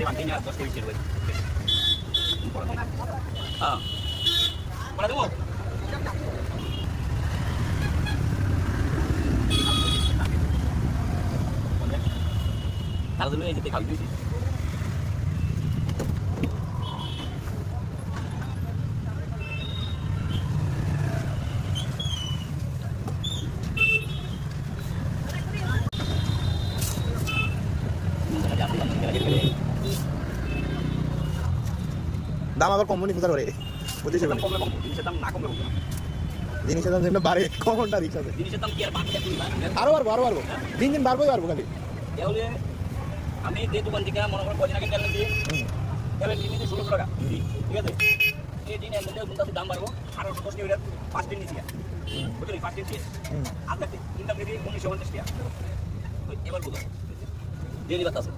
Mantinya 2 kg kilo. Ah. Mana tu? Taruh dulu ya kita kau itu. দাম আবার কম কোথায় করে বুঝেছি জিনিসের দাম না কমবে জিনিসের দাম যেটা বাড়ে কমনটা রিক্সাতে জিনিসের দাম কি আর বাড়ছে আরো বাড়বো দিন দিন বাড়বোই খালি তাহলে আমি যে দোকান থেকে মনে করো কদিন আগে তেল নিয়েছি তেলের কিনেছি 1600 টাকা ঠিক আছে এই দিন এর মধ্যে গুনতে দাম বাড়বো 1810 টাকা 5 দিন নিয়েছি বুঝলি 5 দিন দিয়ে আজকে তিনটা কেজি 1950 টাকা এবার বুঝো দিয়ে দিবা আছে